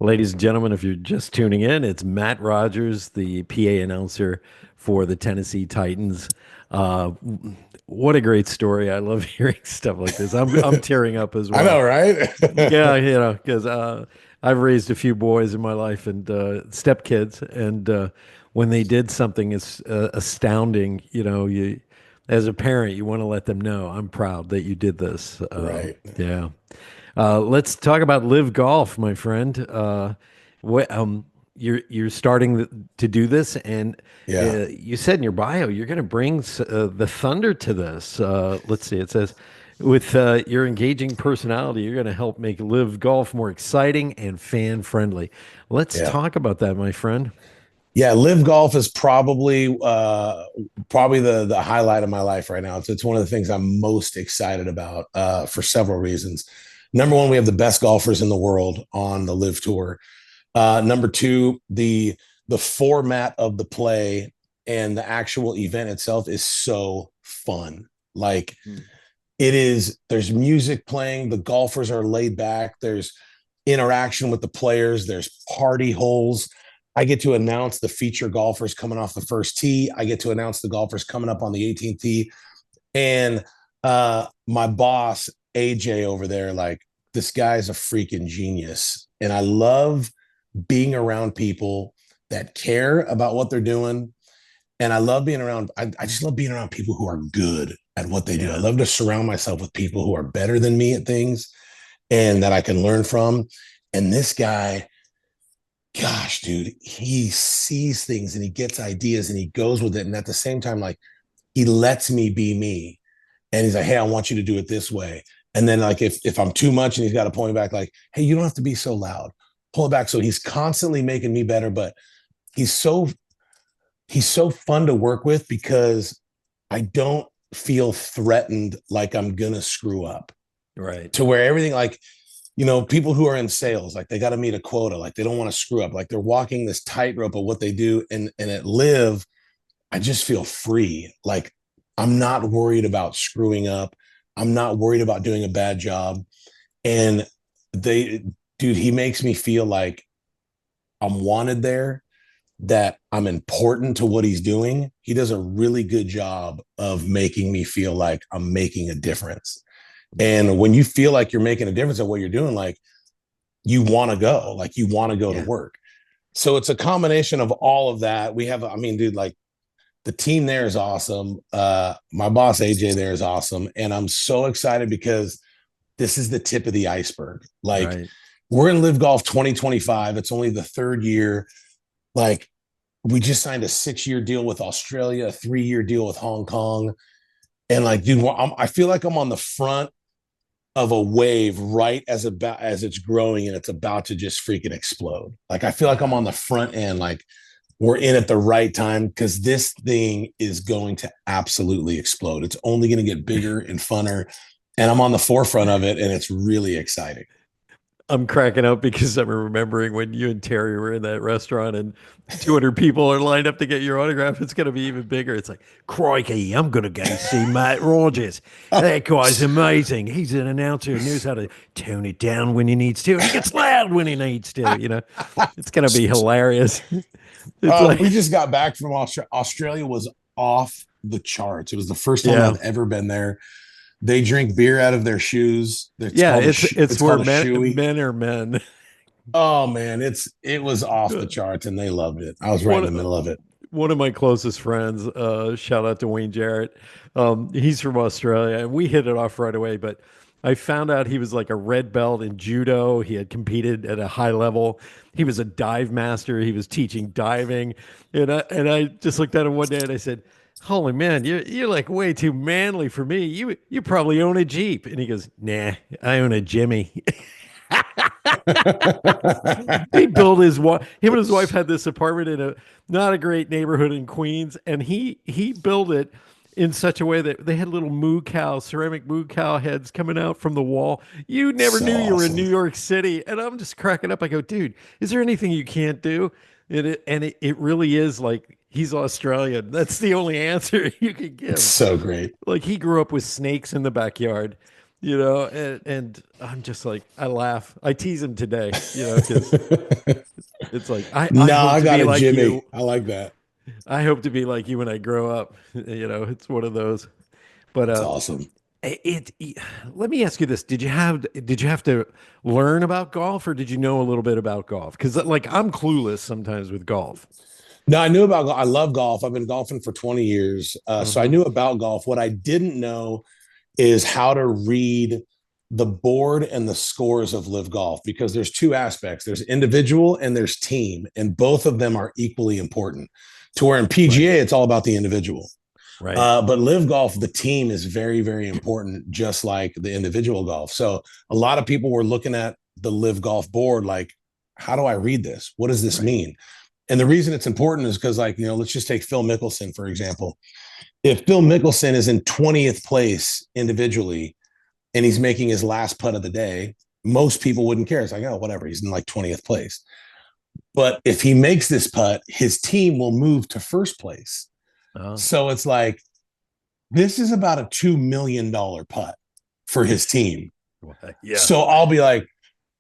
Ladies and gentlemen, if you're just tuning in, it's Matt Rogers, the PA announcer for the Tennessee Titans. What a great story. I love hearing stuff like this. I'm tearing up as well. I know, right? Yeah, because I've raised a few boys in my life and stepkids, and when they did something astounding, you as a parent, you want to let them know, I'm proud that you did this. Right. Yeah. Let's talk about LIV Golf, my friend. You're starting to do this, and you said in your bio you're going to bring the thunder to this. Let's see. It says, with your engaging personality, you're going to help make LIV Golf more exciting and fan friendly. Let's talk about that, my friend. Yeah, LIV Golf is probably the highlight of my life right now. It's one of the things I'm most excited about for several reasons. Number one, we have the best golfers in the world on the LIV Tour. Number two, the format of the play and the actual event itself is so fun. Like there's music playing, the golfers are laid back, there's interaction with the players, there's party holes. I get to announce the feature golfers coming off the first tee. I get to announce the golfers coming up on the 18th tee. And my boss, AJ over there, like, this guy's a freaking genius. And I love being around people that care about what they're doing. And I love being around, I just love being around people who are good at what they do. I love to surround myself with people who are better than me at things and that I can learn from. And this guy, gosh, dude, he sees things and he gets ideas and he goes with it. And at the same time, like, he lets me be me. And he's like, "Hey, I want you to do it this way." And then, like, if I'm too much and he's got to point me back, like, "Hey, you don't have to be so loud. Pull it back." So he's constantly making me better, but he's so fun to work with because I don't feel threatened like I'm going to screw up. Right. To where everything, like, people who are in sales, like, they got to meet a quota, like, they don't want to screw up, like, they're walking this tightrope of what they do. And at LIV, I just feel free. Like, I'm not worried about screwing up. I'm not worried about doing a bad job. And he makes me feel like I'm wanted there, that I'm important to what he's doing. He does a really good job of making me feel like I'm making a difference. And when you feel like you're making a difference at what you're doing, like, you want to go, to work. So it's a combination of all of that. We have, dude, like, the team there is awesome. My boss, AJ, there is awesome. And I'm so excited because this is the tip of the iceberg. Like, we're in LIV Golf 2025. It's only the 3rd year. Like, we just signed a 6-year deal with Australia, a 3-year deal with Hong Kong. And, like, dude, I feel like I'm on the front of a wave right as it's growing and it's about to just freaking explode. Like, I feel like I'm on the front end, like, we're in at the right time, because this thing is going to absolutely explode. It's only going to get bigger and funner, and I'm on the forefront of it, and it's really exciting. I'm cracking up because I'm remembering when you and Terry were in that restaurant and 200 people are lined up to get your autograph. It's going to be even bigger. It's like, crikey, I'm going to go see Matt Rogers. That guy's amazing. He's an announcer who knows how to tone it down when he needs to. He gets loud when he needs to, you know. It's going to be hilarious. We just got back from Australia. Australia was off the charts. It was the first time I've ever been there. They drink beer out of their shoes. It's where men are men. Oh man, it was off the charts, and they loved it. I was right in the middle of it. One of my closest friends, shout out to Wayne Jarrett. He's from Australia, and we hit it off right away. But I found out he was like a red belt in judo. He had competed at a high level. He was a dive master. He was teaching diving, and I just looked at him one day and I said, holy man, you're like way too manly for me. You probably own a Jeep. And he goes, nah, I own a Jimmy. He built him and his wife had this apartment in a not a great neighborhood in Queens, and he built it in such a way that they had little ceramic moo cow heads coming out from the wall. You never knew you were in New York City. And I'm just cracking up. I go, dude, is there anything you can't do? And it really is like, he's Australian. That's the only answer you can give. It's so great. Like, he grew up with snakes in the backyard, you know, and I'm just like, I laugh. I tease him today, you know, because it's like, I got a Jimmy. You. I like that. I hope to be like you when I grow up. You know, it's one of those. But that's awesome. Let me ask you this: Did you have to learn about golf, or did you know a little bit about golf? Because like, I'm clueless sometimes with golf. No, I knew about golf. I love golf. I've been golfing for 20 years. So I knew about golf. What I didn't know is how to read the board and the scores of LIV Golf, because there's two aspects. There's individual and there's team, and both of them are equally important. To where in PGA, it's all about the individual. Right. But LIV Golf, the team is very, very important, just like the individual golf. So a lot of people were looking at the LIV Golf board like, how do I read this? What does this mean? And the reason it's important is because, like, you know, let's just take Phil Mickelson, for example. If Phil Mickelson is in 20th place individually and he's making his last putt of the day, most people wouldn't care. It's like, oh, whatever, he's in like 20th place. But if he makes this putt, his team will move to first place. Oh. So it's like, this is about a $2 million putt for his team. Yeah. So I'll be like,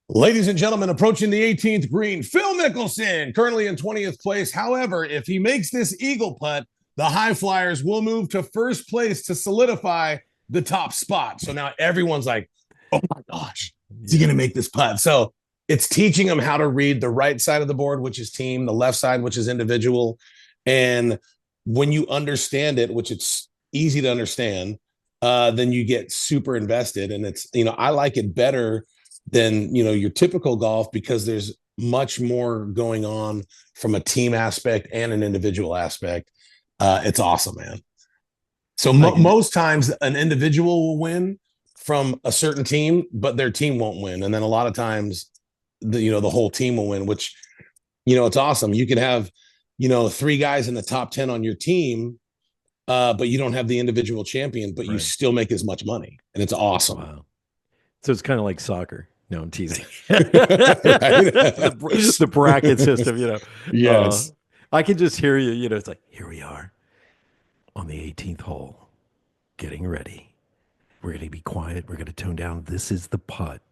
ladies and gentlemen, approaching the 18th green, Phil Mickelson, currently in 20th place. However, if he makes this eagle putt, the High Flyers will move to first place to solidify the top spot. So now everyone's like, oh my gosh, is he going to make this putt? So it's teaching them how to read the right side of the board, which is team, the left side, which is individual. And when you understand it, which it's easy to understand, then you get super invested. And it's, you know, I like it better than, you know, your typical golf, because there's much more going on from a team aspect and an individual aspect. It's awesome, man. So most times an individual will win from a certain team, but their team won't win. And then a lot of times the whole team will win, which, you know, it's awesome. You could have, you know, 3 guys in the top 10 on your team, but you don't have the individual champion, but you still make as much money. And it's awesome. Wow. So it's kind of like soccer. No, I'm teasing. Right? the bracket system, you know. Yes. I can just hear you, you know, it's like, here we are on the 18th hole, getting ready. We're going to be quiet. We're going to tone down. This is the putt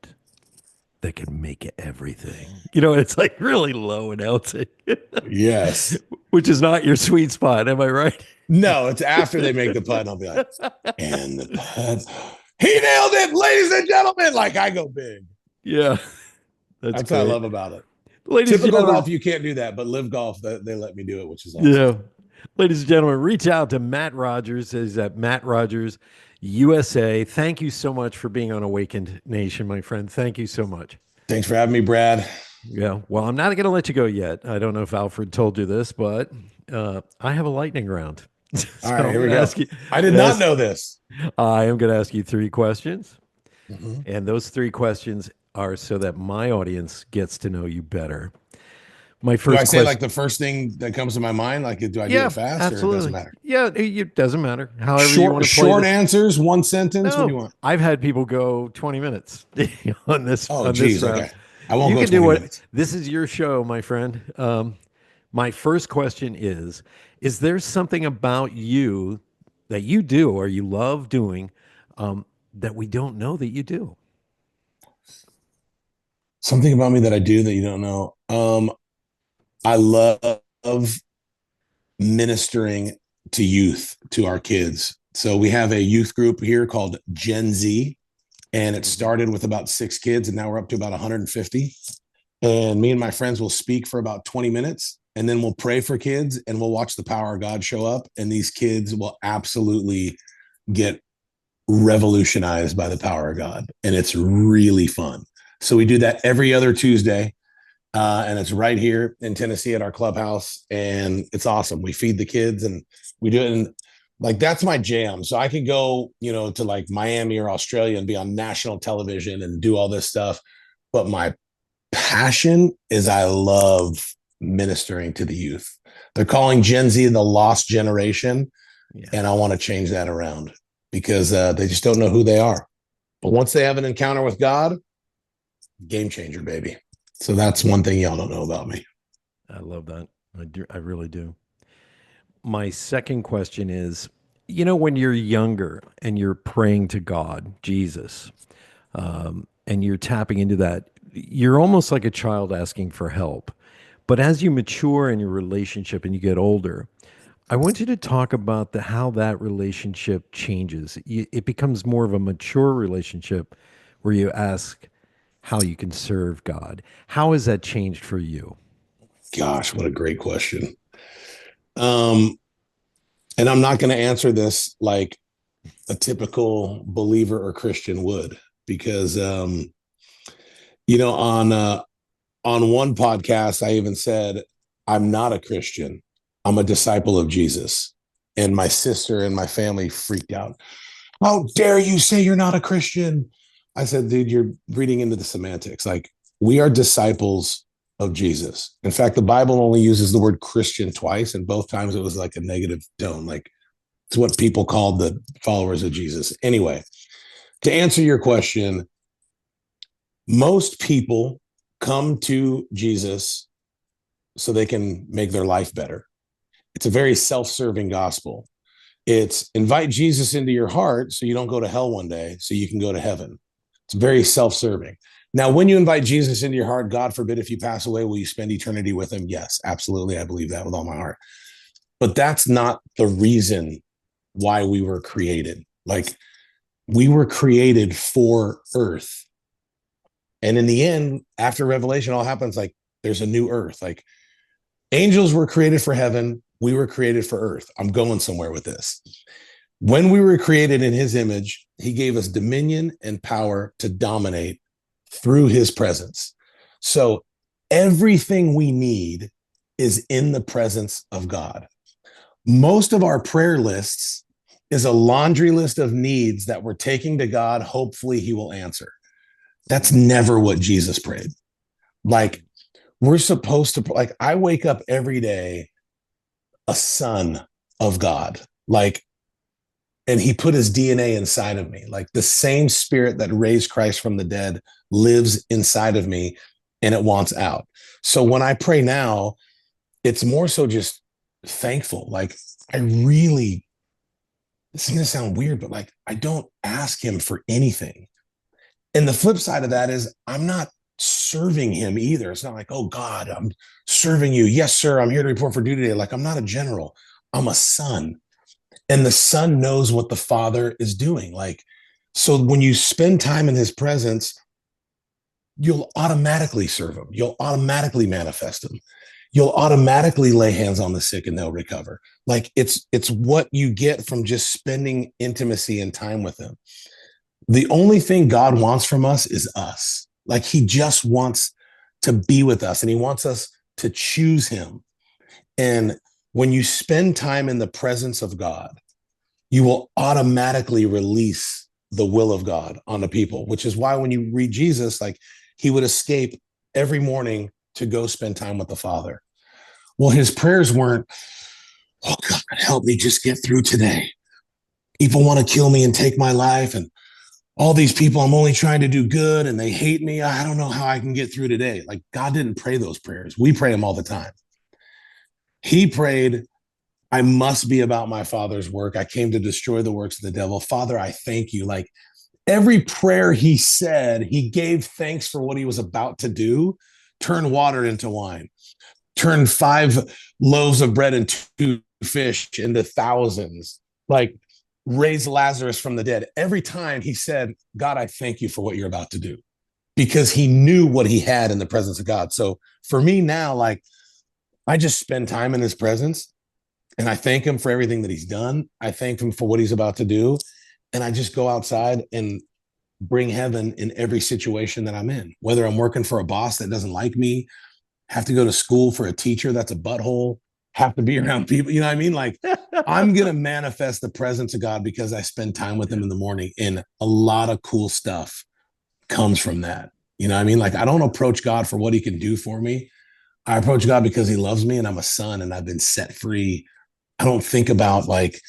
that can make everything. You know, it's like really low announcing. Yes. Which is not your sweet spot. Am I right? No, it's after they make the putt, and I'll be like, and the putt. He nailed it, ladies and gentlemen. Like, I go big. Yeah. That's what I love about it. Ladies Typical golf, you can't do that, but LIV Golf, they let me do it, which is awesome. Yeah. Ladies and gentlemen, reach out to Matt Rogers. He's at Matt Rogers USA. Thank you so much for being on Awakened Nation, my friend. Thank you so much. Thanks for having me, Brad. Yeah. Well, I'm not going to let you go yet. I don't know if Alfred told you this, but I have a lightning round. So all right, here we go. I did not know this. I am going to ask you 3 questions. And those 3 questions are so that my audience gets to know you better. My first do I say like the first thing that comes to my mind? Like, do I do it fast, absolutely. Or it doesn't matter? Yeah, it doesn't matter. However you want to play short this. Answers, 1 sentence. No, what do you want? I've had people go 20 minutes on this. Oh, on geez, this round. okay. I won't You go can do 20 what minutes. this is your show, my friend. My first question is there something about you that you do or you love doing that we don't know that you do? Something about me that I do that you don't know. I love ministering to youth, to our kids. So we have a youth group here called Gen Z, and it started with about 6 kids, and now we're up to about 150. And me and my friends will speak for about 20 minutes, and then we'll pray for kids, and we'll watch the power of God show up. And these kids will absolutely get revolutionized by the power of God. And it's really fun. So we do that every other Tuesday. And it's right here in Tennessee at our clubhouse. And it's awesome. We feed the kids and we do it. And like, that's my jam. So I could go, to like Miami or Australia and be on national television and do all this stuff. But my passion is I love ministering to the youth. They're calling Gen Z the lost generation. Yeah. And I want to change that around because they just don't know who they are. But once they have an encounter with God, game changer, baby. So that's one thing y'all don't know about me. I love that. I really do. My second question is, when you're younger and you're praying to God, Jesus, and you're tapping into that, you're almost like a child asking for help. But as you mature in your relationship and you get older, I want you to talk about how that relationship changes. It becomes more of a mature relationship where you ask how you can serve God. How has that changed for you? Gosh, what a great question. And I'm not going to answer this like a typical believer or Christian would, because, on one podcast, I even said, I'm not a Christian. I'm a disciple of Jesus. And my sister and my family freaked out. How dare you say you're not a Christian? I said, dude, you're reading into the semantics. Like, we are disciples of Jesus. In fact, the Bible only uses the word Christian twice, and both times it was like a negative tone. Like, it's what people called the followers of Jesus. Anyway, to answer your question, most people come to Jesus so they can make their life better. It's a very self-serving gospel. It's invite Jesus into your heart so you don't go to hell one day, so you can go to heaven. It's very self-serving. Now, when you invite Jesus into your heart, God forbid if you pass away, will you spend eternity with him? Yes, absolutely. I believe that with all my heart. But that's not the reason why we were created. Like, we were created for earth. And in the end, after Revelation, all happens like there's a new earth. Like, angels were created for heaven. We were created for earth. I'm going somewhere with this. When we were created in his image, he gave us dominion and power to dominate through his presence. So everything we need is in the presence of God. Most of our prayer lists is a laundry list of needs that we're taking to God. Hopefully he will answer. That's never what Jesus prayed. Like, we're supposed to, like, I wake up every day a son of God. Like, and he put his DNA inside of me. Like, the same spirit that raised Christ from the dead lives inside of me, and it wants out. So when I pray now, it's more so just thankful. Like, I really, this is going to sound weird, but like, I don't ask him for anything. And the flip side of that is I'm not serving him either. It's not like, oh God, I'm serving you. Yes, sir. I'm here to report for duty today. Like, I'm not a general. I'm a son. And the son knows what the father is doing. Like, so when you spend time in his presence, you'll automatically serve him. You'll automatically manifest him. You'll automatically lay hands on the sick and they'll recover. Like, it's what you get from just spending intimacy and time with him. The only thing God wants from us is us. Like, he just wants to be with us, and he wants us to choose him. And when you spend time in the presence of God, you will automatically release the will of God on the people, which is why when you read Jesus, like, he would escape every morning to go spend time with the Father. Well, his prayers weren't, oh God, help me just get through today. People want to kill me and take my life. And all these people, I'm only trying to do good and they hate me. I don't know how I can get through today. Like, God didn't pray those prayers. We pray them all the time. He prayed, I must be about my Father's work. I came to destroy the works of the devil. Father, I thank you. Like, every prayer he said, he gave thanks for what he was about to do. Turn water into wine, turn 5 loaves of bread and 2 fish into thousands, like raise Lazarus from the dead. Every time he said, God, I thank you for what you're about to do, because he knew what he had in the presence of God. So for me now, like, I just spend time in his presence and I thank him for everything that he's done. I thank him for what he's about to do. And I just go outside and bring heaven in every situation that I'm in, whether I'm working for a boss that doesn't like me, have to go to school for a teacher that's a butthole, have to be around people, you know what I mean? Like, I'm going to manifest the presence of God because I spend time with him in the morning, and a lot of cool stuff comes from that. You know what I mean? Like, I don't approach God for what he can do for me. I approach God because he loves me and I'm a son and I've been set free. I don't think about, like,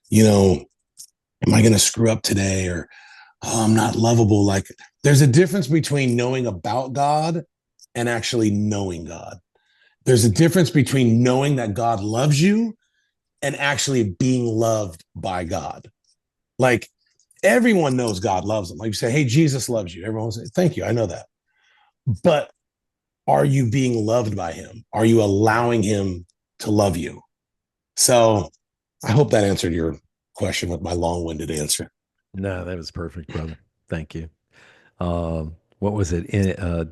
you know, am I going to screw up today, or, oh, I'm not lovable. Like, there's a difference between knowing about God and actually knowing God. There's a difference between knowing that God loves you and actually being loved by God. Like, everyone knows God loves them. Like, you say, hey, Jesus loves you. Everyone will say, thank you, I know that. But are you being loved by him? Are you allowing him to love you? So I hope that answered your question with my long-winded answer. No, that was perfect, brother. Thank you. What was it?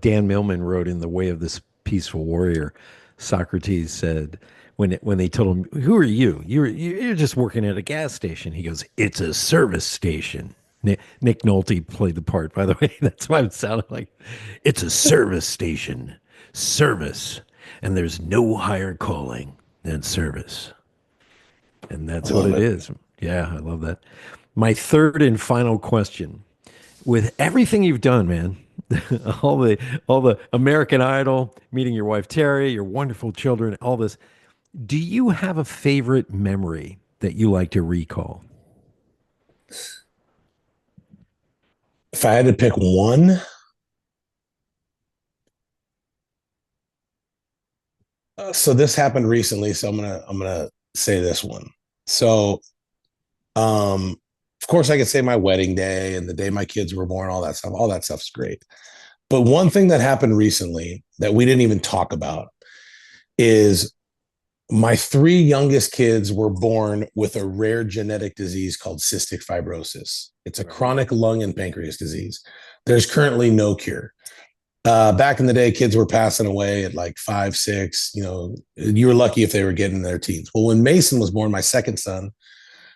Dan Millman wrote in The Way of this Peaceful Warrior, Socrates said, when they told him, who are you? You're just working at a gas station. He goes, it's a service station. Nick Nolte played the part, by the way. That's why it sounded like. It's a service station. Service. And there's no higher calling than service. And that's what it is. Yeah, I love that. My third and final question. With everything you've done, man, all the American Idol, meeting your wife Terry, your wonderful children, all this, do you have a favorite memory that you like to recall? If I had to pick one, so this happened recently, so I'm gonna say this one. So, of course, I could say my wedding day and the day my kids were born, all that stuff. All that stuff's great. But one thing that happened recently that we didn't even talk about is my 3 youngest kids were born with a rare genetic disease called cystic fibrosis. It's a chronic lung and pancreas disease. There's currently no cure. Back in the day, kids were passing away at like 5, 6. You know, you were lucky if they were getting in their teens. Well, when Mason was born, my second son,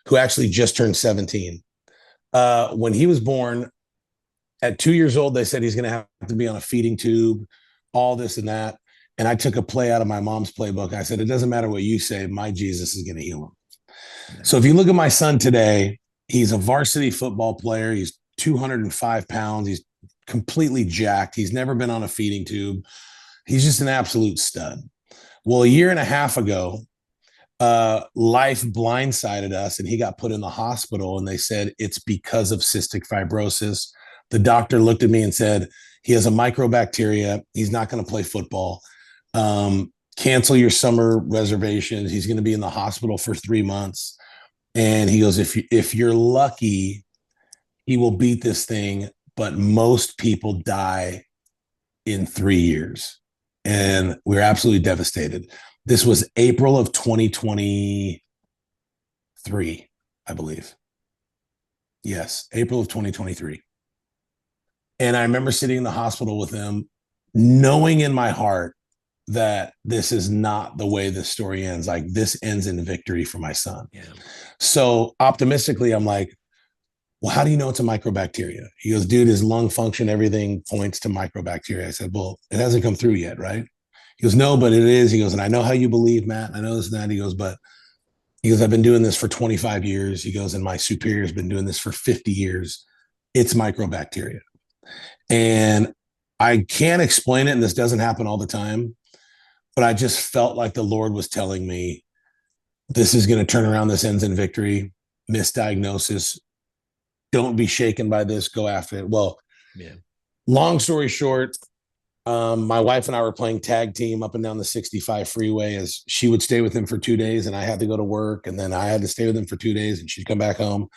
who actually just turned 17, when he was born at 2 years old, they said he's going to have to be on a feeding tube, all this and that. And I took a play out of my mom's playbook. I said, it doesn't matter what you say, my Jesus is going to heal him. So if you look at my son today, he's a varsity football player. He's 205 pounds. He's completely jacked. He's never been on a feeding tube. He's just an absolute stud. Well, a year and a half ago, life blindsided us and he got put in the hospital, and they said it's because of cystic fibrosis. The doctor looked at me and said, he has a microbacteria. He's not going to play football. Cancel your summer reservations. He's going to be in the hospital for 3 months. And he goes, if you're lucky, he will beat this thing, but most people die in 3 years. And we're absolutely devastated. This was April of 2023, I believe. Yes, April of 2023. And I remember sitting in the hospital with him, knowing in my heart that this is not the way this story ends. Like, this ends in victory for my son. Yeah. So optimistically, I'm like, well, how do you know it's a microbacteria? He goes, dude, his lung function, everything points to microbacteria. I said, well, it hasn't come through yet, right? He goes, no, but it is. He goes, and I know how you believe, Matt. I know this and that. He goes, I've been doing this for 25 years. He goes, and my superior's been doing this for 50 years. It's microbacteria. And I can't explain it, and this doesn't happen all the time, but I just felt like the Lord was telling me, this is going to turn around. This ends in victory. Misdiagnosis, don't be shaken by this, go after it. Well, Yeah. Long story short, my wife and I were playing tag team up and down the 65 freeway as she would stay with him for 2 days and I had to go to work, and then I had to stay with him for 2 days and she'd come back home.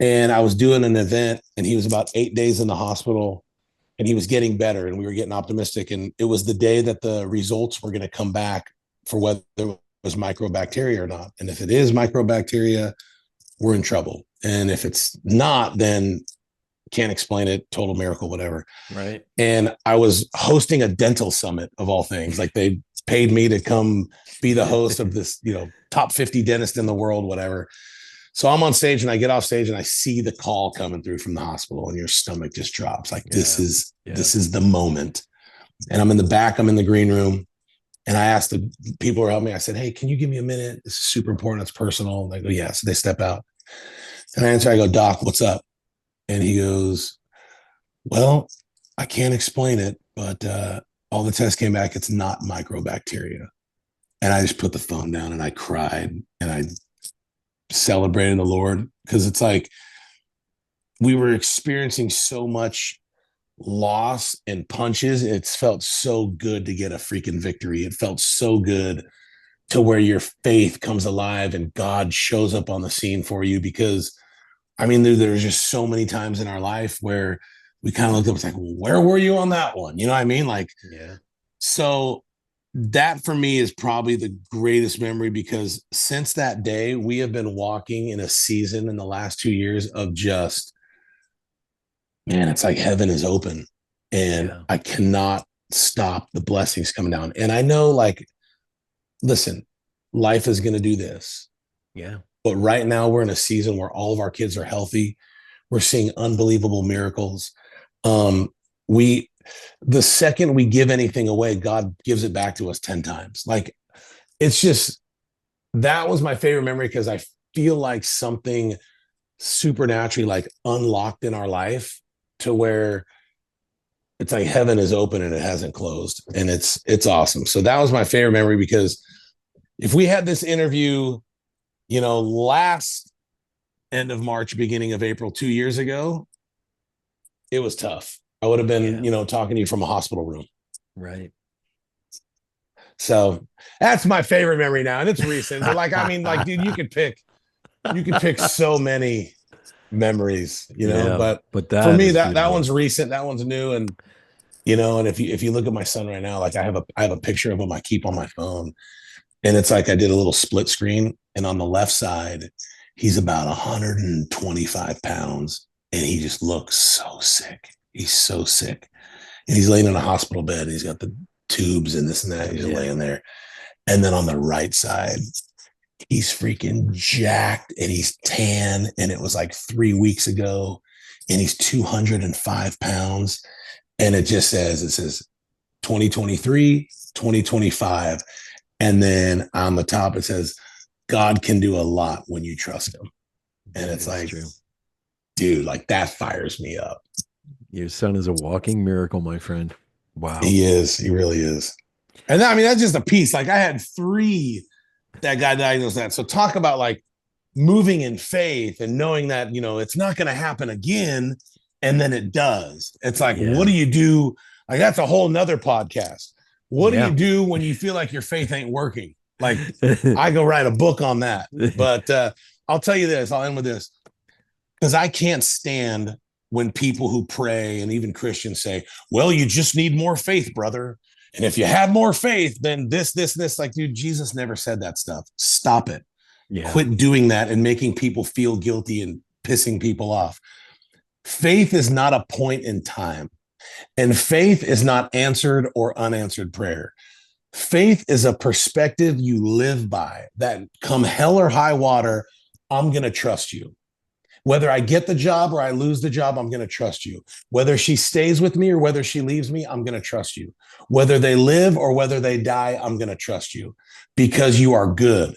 And I was doing an event and he was about 8 days in the hospital and he was getting better and we were getting optimistic. And it was the day that the results were going to come back for whether it was microbacteria or not. And if it is microbacteria, we're in trouble. And if it's not, then can't explain it, total miracle, whatever. Right. And I was hosting a dental summit of all things. Like they paid me to come be the host of this, top 50 dentist in the world, whatever. So I'm on stage and I get off stage and I see the call coming through from the hospital and your stomach just drops. Like this is the moment. And I'm in the back, I'm in the green room. And I asked the people who are helping me, I said, hey, can you give me a minute? This is super important. It's personal. And they go, yeah. So they step out and I answer, I go, Doc, what's up? And he goes, well, I can't explain it, but all the tests came back. It's not microbacteria. And I just put the phone down and I cried and I celebrated the Lord, because it's like we were experiencing so much loss and punches. It's felt so good to get a freaking victory. It felt so good to where your faith comes alive and God shows up on the scene for you, because I mean, there's just so many times in our life where we kind of looked up, it's like, well, where were you on that one? You know what I mean? Like, yeah. So that for me is probably the greatest memory, because since that day, we have been walking in a season in the last 2 years of just, man, it's like heaven is open and I cannot stop the blessings coming down. And I know, like, listen, life is going to do this. Yeah. But right now we're in a season where all of our kids are healthy. We're seeing unbelievable miracles. The second we give anything away, God gives it back to us 10 times. Like, it's just, that was my favorite memory, because I feel like something supernaturally like unlocked in our life to where it's like heaven is open and it hasn't closed, and it's awesome. So that was my favorite memory, because if we had this interview, last end of March, beginning of April, 2 years ago, it was tough. I would have been, talking to you from a hospital room. Right. So that's my favorite memory now. And it's recent. But dude, you could pick so many memories, but for me, that one's recent. That one's new. And, and if you look at my son right now, like I have a picture of him I keep on my phone, and it's like I did a little split screen, and on the left side, he's about 125 pounds and he just looks so sick. He's so sick. And he's laying in a hospital bed and he's got the tubes and this and that. He's laying there. And then on the right side, he's freaking jacked and he's tan. And it was like 3 weeks ago, and he's 205 pounds. And it says 2023, 2025. And then on the top, it says, God can do a lot when you trust him. And it's like, true. Dude, like that fires me up. Your son is a walking miracle, my friend. Wow. He is. He really is. And that's just a piece. Like I had 3 that got diagnosed that. So talk about like moving in faith and knowing that, it's not going to happen again. And then it does. It's like, what do you do? Like that's a whole nother podcast. What do you do when you feel like your faith ain't working? Like I go write a book on that. But I'll tell you this, I'll end with this, because I can't stand when people who pray and even Christians say, well, you just need more faith, brother. And if you had more faith, then this, like, dude, Jesus never said that stuff. Stop it. Yeah. Quit doing that and making people feel guilty and pissing people off. Faith is not a point in time. And faith is not answered or unanswered prayer. Faith is a perspective you live by, that come hell or high water, I'm going to trust you. Whether I get the job or I lose the job, I'm going to trust you. Whether she stays with me or whether she leaves me, I'm going to trust you. Whether they live or whether they die, I'm going to trust you, because you are good.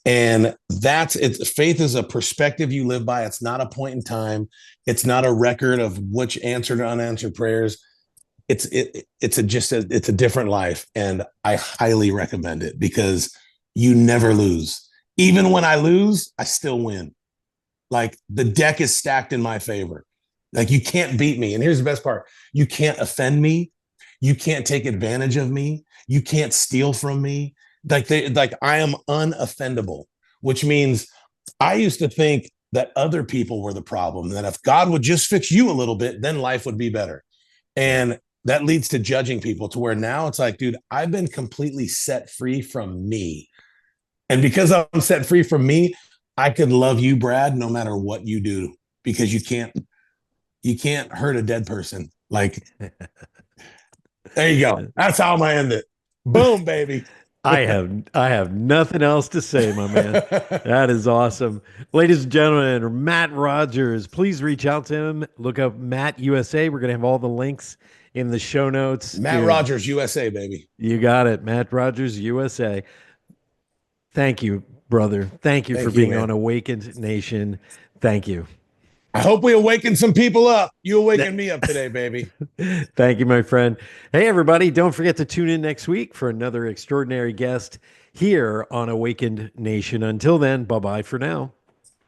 And faith is a perspective you live by. It's not a point in time. It's not a record of which answered or unanswered prayers. It's a different life. And I highly recommend it, because you never lose. Even when I lose, I still win. Like the deck is stacked in my favor. Like you can't beat me. And here's the best part. You can't offend me. You can't take advantage of me. You can't steal from me. Like I am unoffendable, which means I used to think that other people were the problem, that if God would just fix you a little bit, then life would be better. And that leads to judging people, to where now it's like, dude, I've been completely set free from me. And because I'm set free from me, I could love you, Brad, no matter what you do, because you can't hurt a dead person. Like, there you go. That's how I'm gonna end it. Boom, baby. I have nothing else to say, my man. That is awesome. Ladies and gentlemen, Matt Rogers, please reach out to him. Look up Matt USA. We're going to have all the links in the show notes. Matt Rogers USA, baby. You got it. Matt Rogers USA. Thank you, brother. Thank you for being on Awakened Nation. Thank you. I hope we awaken some people up. You awakened me up today, baby. Thank you, my friend. Hey, everybody. Don't forget to tune in next week for another extraordinary guest here on Awakened Nation. Until then, bye-bye for now.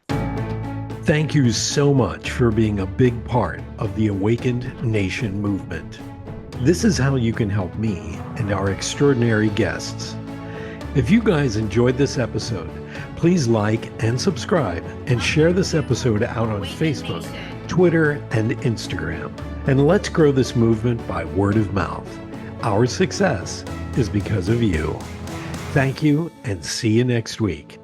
Thank you so much for being a big part of the Awakened Nation movement. This is how you can help me and our extraordinary guests. If you guys enjoyed this episode, please like and subscribe and share this episode out on Facebook, Twitter, and Instagram. And let's grow this movement by word of mouth. Our success is because of you. Thank you, and see you next week.